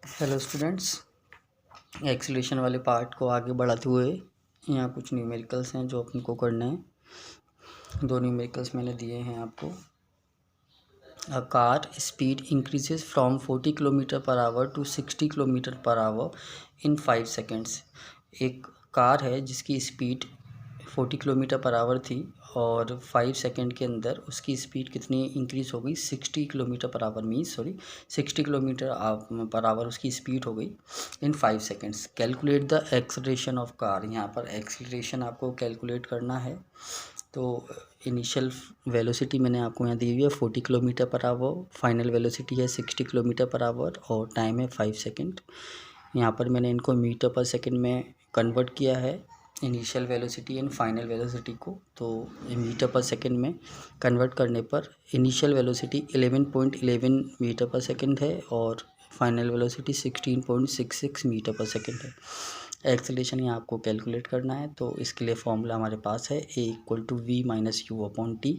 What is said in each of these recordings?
Hello students, acceleration वाले part को आगे बढ़ाते हुए यहाँ कुछ न्यूमेरिकल्स हैं जो अपन को करने हैं। दो न्यूमेरिकल्स मैंने दिए हैं आपको। A car speed increases from 40 kilometre per hour to 60 kilometre per hour in 5 seconds. एक कार है जिसकी स्पीड 40 किलोमीटर पर आवर थी और 5 सेकेंड के अंदर उसकी स्पीड कितनी इंक्रीज़ हो गई, 60 kilometre per our 60 kilometre per our उसकी स्पीड हो गई इन 5 seconds. Calculate the acceleration of car. यहाँ पर एक्सेलरेशन आपको कैलकुलेट करना है। तो इनिशियल वेलोसिटी मैंने आपको यहाँ दी हुई है 40 kilometre per our, final velocity है 60 किलोमीटर पर आवर और टाइम है 5 सेकेंड। यहाँ पर मैंने इनको मीटर पर सेकेंड में कन्वर्ट किया है, initial velocity and final velocity को। तो मीटर पर सेकेंड में कन्वर्ट करने पर इनिशियल वेलोसिटी 11.11 मीटर पर सेकेंड है और फाइनल वेलोसिटी 16.66 मीटर पर सेकेंड है। एक्सेलरेशन यहाँ आपको कैलकुलेट करना है, तो इसके लिए फॉर्मूला हमारे पास है A=v-u/t।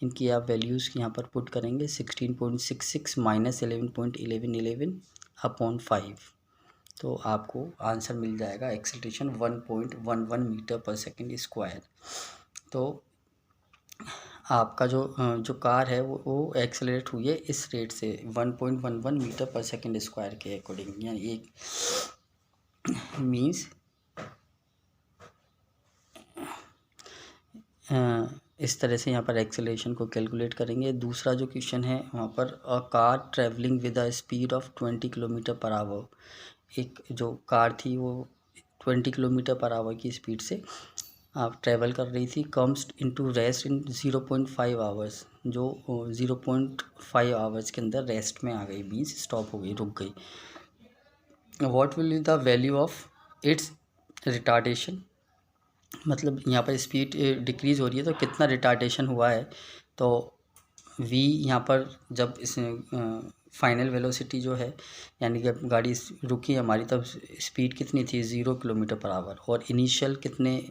इनकी आप वैल्यूज़ यहाँ पर पुट करेंगे 16.66 माइनस 11.11 तो आपको आंसर मिल जाएगा एक्सेलरेशन 1.11 मीटर पर सेकेंड स्क्वायर। तो आपका जो कार है वो एक्सेलरेट हुई है इस रेट से 1.11 मीटर पर सेकेंड स्क्वायर के अकॉर्डिंग। यानी एक मीन्स इस तरह से यहाँ पर एक्सेलरेशन को कैलकुलेट करेंगे। दूसरा जो क्वेश्चन है वहाँ पर a car travelling with a speed of 20 kilometre per our. एक जो कार थी वो 20 किलोमीटर पर आवर की स्पीड से आप ट्रैवल कर रही थी, comes into rest in 0.5 hours. जो 0.5 आवर्स के अंदर रेस्ट में आ गई, मीन्स स्टॉप हो गई, रुक गई। What will be the value of its retardation. मतलब यहाँ पर स्पीड डिक्रीज़ हो रही है तो कितना रिटार्डेशन हुआ है। तो v यहाँ पर जब इस फाइनल वेलोसिटी जो है, यानी कि अब गाड़ी रुकी हमारी, तब स्पीड कितनी थी 0 किलोमीटर पर आवर और इनिशियल कितने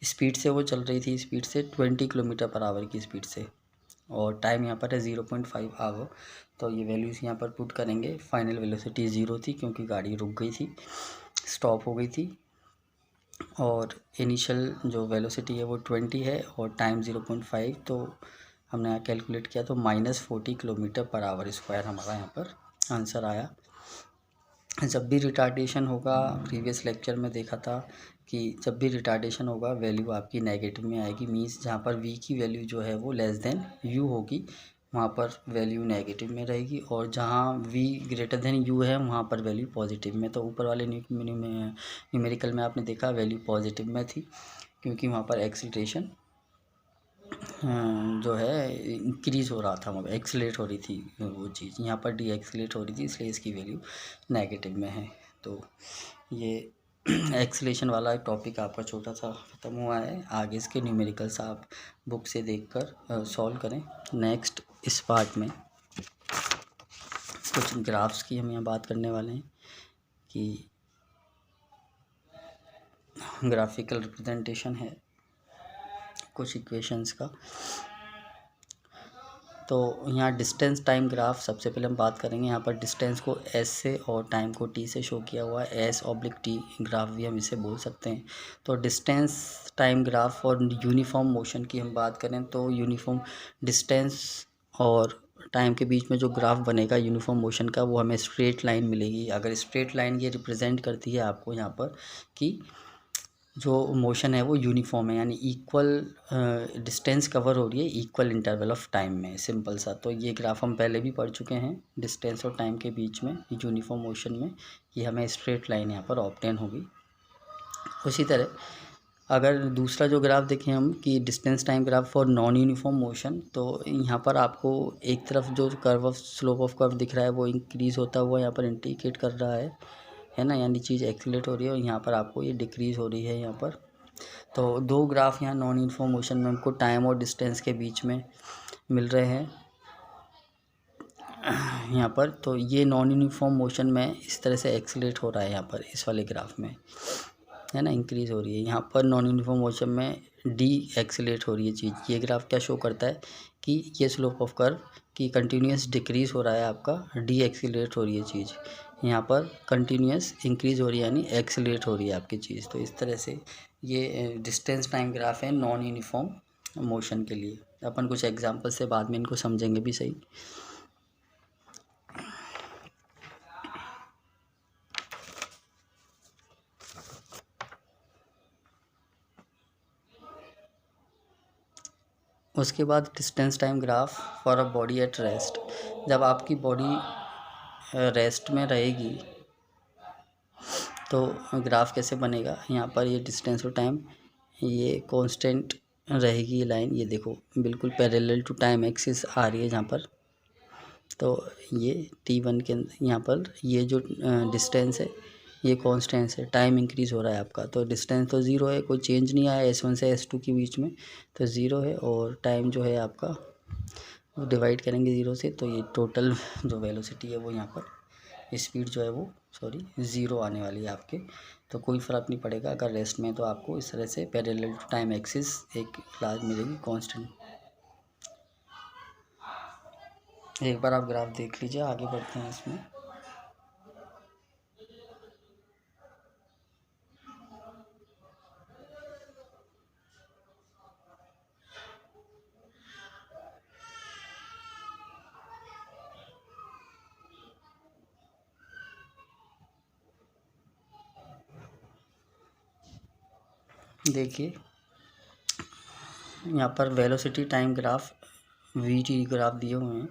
स्पीड से वो चल रही थी, स्पीड से 20 किलोमीटर पर आवर की स्पीड से, और टाइम यहाँ पर है 0.5 आवर। तो ये वैल्यूज़ यहाँ पर पुट करेंगे। फाइनल वेलोसिटी 0 थी क्योंकि गाड़ी रुक गई थी, स्टॉप हो गई थी, और इनिशियल जो वेलोसिटी है वो 20 है और टाइम 0.5। तो हमने यहाँ कैलकुलेट किया तो -40 किलोमीटर पर आवर स्क्वायर हमारा यहाँ पर आंसर आया। जब भी रिटार्डेशन होगा, प्रीवियस लेक्चर में देखा था कि जब भी रिटार्डेशन होगा वैल्यू आपकी नेगेटिव में आएगी। मीन्स जहाँ पर v की वैल्यू जो है वो लेस देन u होगी वहाँ पर वैल्यू नेगेटिव में रहेगी, और जहाँ v ग्रेटर देन u है वहाँ पर वैल्यू पॉजिटिव में। तो ऊपर वाले न्यूमेरिकल में आपने देखा वैल्यू पॉजिटिव में थी क्योंकि वहाँ पर एक्सीलरेशन जो है इंक्रीज़ हो रहा था, मतलब एक्सीलरेट हो रही थी वो चीज़। यहाँ पर डी एक्सीलरेट हो रही थी, इसलिए इसकी वैल्यू नेगेटिव में है। तो ये एक्सीलरेशन वाला टॉपिक आपका छोटा सा ख़त्म हुआ है। आगे इसके न्यूमेरिकल्स आप बुक से देखकर सॉल्व करें। नेक्स्ट इस पार्ट में कुछ ग्राफ्स की हम यहाँ बात करने वाले हैं कि ग्राफिकल रिप्रेजेंटेशन है कुछ इक्वेशंस का। तो यहाँ डिस्टेंस टाइम ग्राफ सबसे पहले हम बात करेंगे। यहाँ पर डिस्टेंस को s से और टाइम को t से शो किया हुआ है। s/t ग्राफ भी हम इसे बोल सकते हैं। तो डिस्टेंस टाइम ग्राफ और यूनिफॉर्म मोशन की हम बात करें तो यूनिफॉर्म डिस्टेंस और टाइम के बीच में जो ग्राफ बनेगा यूनिफॉर्म मोशन का, वो हमें स्ट्रेट लाइन मिलेगी। अगर स्ट्रेट लाइन ये रिप्रेजेंट करती है आपको यहाँ पर कि जो मोशन है वो यूनिफॉर्म है, यानी इक्वल डिस्टेंस कवर हो रही है इक्वल इंटरवल ऑफ टाइम में, सिंपल सा। तो ये ग्राफ हम पहले भी पढ़ चुके हैं, डिस्टेंस और टाइम के बीच में यूनिफॉर्म मोशन में ये हमें स्ट्रेट लाइन यहाँ पर ऑब्टेन होगी। उसी तरह अगर दूसरा जो ग्राफ देखें हम कि distance time graph for non uniform motion, तो यहाँ पर आपको एक तरफ जो curve of slope of curve दिख रहा है वो इंक्रीज़ होता हुआ यहाँ पर इंडिकेट कर रहा है ना, यानी चीज़ एक्सीलरेट हो रही है, और यहाँ पर आपको ये डिक्रीज़ हो रही है यहाँ पर। तो दो ग्राफ यहाँ नॉन यूनिफॉर्म मोशन में हमको टाइम और डिस्टेंस के बीच में मिल रहे हैं यहाँ पर। तो ये नॉन यूनिफॉर्म मोशन में इस तरह से एक्सीलरेट हो रहा है यहाँ पर, इस वाले ग्राफ में है ना, इंक्रीज़ हो रही है। यहाँ पर नॉन यूनिफॉर्म मोशन में डी एक्सीलरेट हो रही है चीज़। ये ग्राफ क्या शो करता है कि ये स्लोप ऑफ कर्व कि कंटिन्यूस डिक्रीज़ हो रहा है, आपका डी एक्सीलरेट हो रही है चीज़, यहाँ पर कंटिन्यूस इंक्रीज़ हो रही है यानी एक्सीलरेट हो रही है आपकी चीज़। तो इस तरह से ये डिस्टेंस टाइम ग्राफ है नॉन यूनिफॉर्म मोशन के लिए। अपन कुछ एग्जांपल से बाद में इनको समझेंगे भी सही। उसके बाद distance time graph for a body at rest. जब आपकी बॉडी रेस्ट में रहेगी तो ग्राफ कैसे बनेगा, यहाँ पर ये डिस्टेंस और टाइम ये कांस्टेंट रहेगी, ये लाइन ये देखो बिल्कुल पैरेलल टू टाइम एक्सिस आ रही है जहाँ पर। तो ये t1 के यहाँ पर ये जो डिस्टेंस है ये कांस्टेंट है, टाइम इंक्रीज़ हो रहा है आपका। तो डिस्टेंस तो ज़ीरो है, कोई चेंज नहीं आया S1 से S2 के बीच में, तो ज़ीरो है। और टाइम जो है आपका वो डिवाइड करेंगे ज़ीरो से, तो ये टोटल जो वेलोसिटी है वो यहाँ पर स्पीड जो है वो ज़ीरो आने वाली है आपके। तो कोई फ़र्क नहीं पड़ेगा अगर रेस्ट में, तो आपको इस तरह से पैरेलल टू टाइम एक्सिस एक लाज मिलेगी कांस्टेंट। एक बार आप ग्राफ देख लीजिए, आगे बढ़ते हैं इसमें। देखिए यहाँ पर velocity time graph v graph दिए हुए हैं।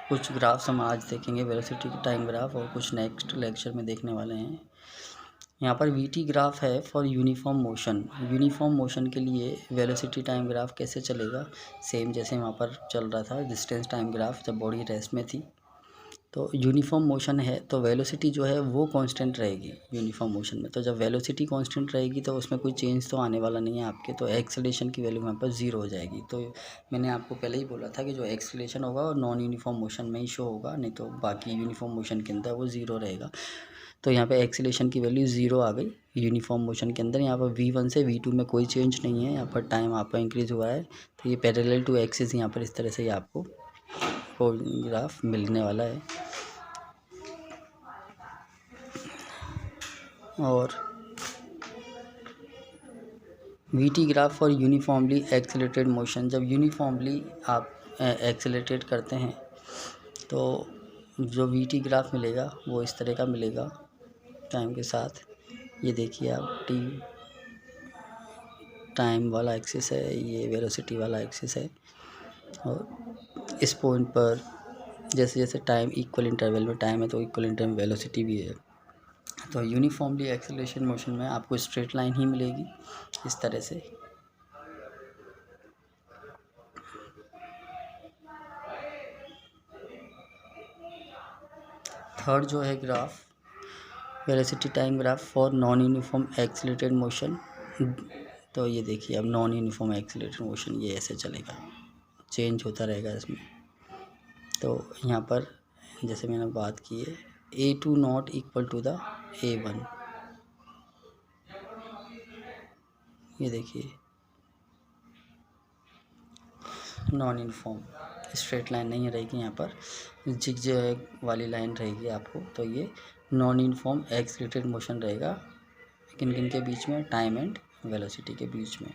कुछ ग्राफ्स हम आज देखेंगे वेलोसिटी टाइम ग्राफ, और कुछ नेक्स्ट लेक्चर में देखने वाले हैं। यहाँ पर वी ग्राफ है for uniform motion. Uniform motion के लिए वेलोसिटी टाइम ग्राफ कैसे चलेगा, सेम जैसे वहाँ पर चल रहा था डिस्टेंस टाइम ग्राफ जब बॉडी रेस्ट में थी। तो यूनिफॉर्म मोशन है तो वेलोसिटी जो है वो कांस्टेंट रहेगी यूनिफॉर्म मोशन में। तो जब वेलोसिटी कांस्टेंट रहेगी तो उसमें कोई चेंज तो आने वाला नहीं है आपके, तो एक्सेलरेशन की वैल्यू वहाँ पर ज़ीरो हो जाएगी। तो मैंने आपको पहले ही बोला था कि जो एक्सेलरेशन होगा वो नॉन यूनिफॉर्म मोशन में ही शो होगा, नहीं तो बाकी यूनिफॉर्म मोशन के अंदर वो ज़ीरो रहेगा। तो यहाँ पे एक्सेलरेशन की वैल्यू ज़ीरो आ गई यूनिफॉर्म मोशन के अंदर। यहाँ पर V1 से V2 में कोई चेंज नहीं है, यहाँ पर टाइम आपका इंक्रीज़ हुआ है। तो ये पैरेलल टू एक्सिस यहाँ पर इस तरह से आपको ग्राफ मिलने वाला है। और v graph for uniformly accelerated motion, जब यूनिफॉर्मली आप एक्सेलरेटेड करते हैं तो जो वी ग्राफ मिलेगा वो इस तरह का मिलेगा टाइम के साथ। ये देखिए आप टी टाइम वाला एक्सिस है, ये वेलोसिटी वाला एक्सिस है, और इस पॉइंट पर जैसे जैसे टाइम इक्वल इंटरवल में टाइम है तो इक्वल इंटरवल वेलोसिटी भी है। तो यूनिफॉर्मली एक्सेलरेशन मोशन में आपको स्ट्रेट लाइन ही मिलेगी इस तरह से। थर्ड जो है graph velocity time graph for non uniform accelerated motion. तो ये देखिए अब नॉन यूनिफॉर्म एक्सेलरेटेड मोशन ये ऐसे चलेगा, चेंज होता रहेगा इसमें। तो यहाँ पर जैसे मैंने बात की है A2 not equal to the A1, ये देखिए नॉन यूनिफॉर्म स्ट्रेट लाइन नहीं रहेगी, यहाँ पर जिगजैग वाली लाइन रहेगी आपको। तो ये नॉन यूनिफॉर्म एक्सेलरेटेड मोशन रहेगा किन किन के बीच में, टाइम एंड वेलोसिटी के बीच में।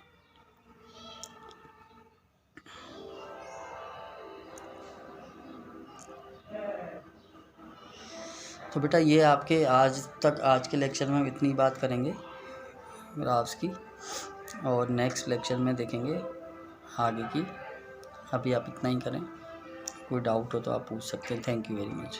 तो बेटा ये आपके आज के लेक्चर में हम इतनी बात करेंगे ग्राफ्स की, और नेक्स्ट लेक्चर में देखेंगे आगे की। अभी आप इतना ही करें, कोई डाउट हो तो आप पूछ सकते हैं। Thank you very much.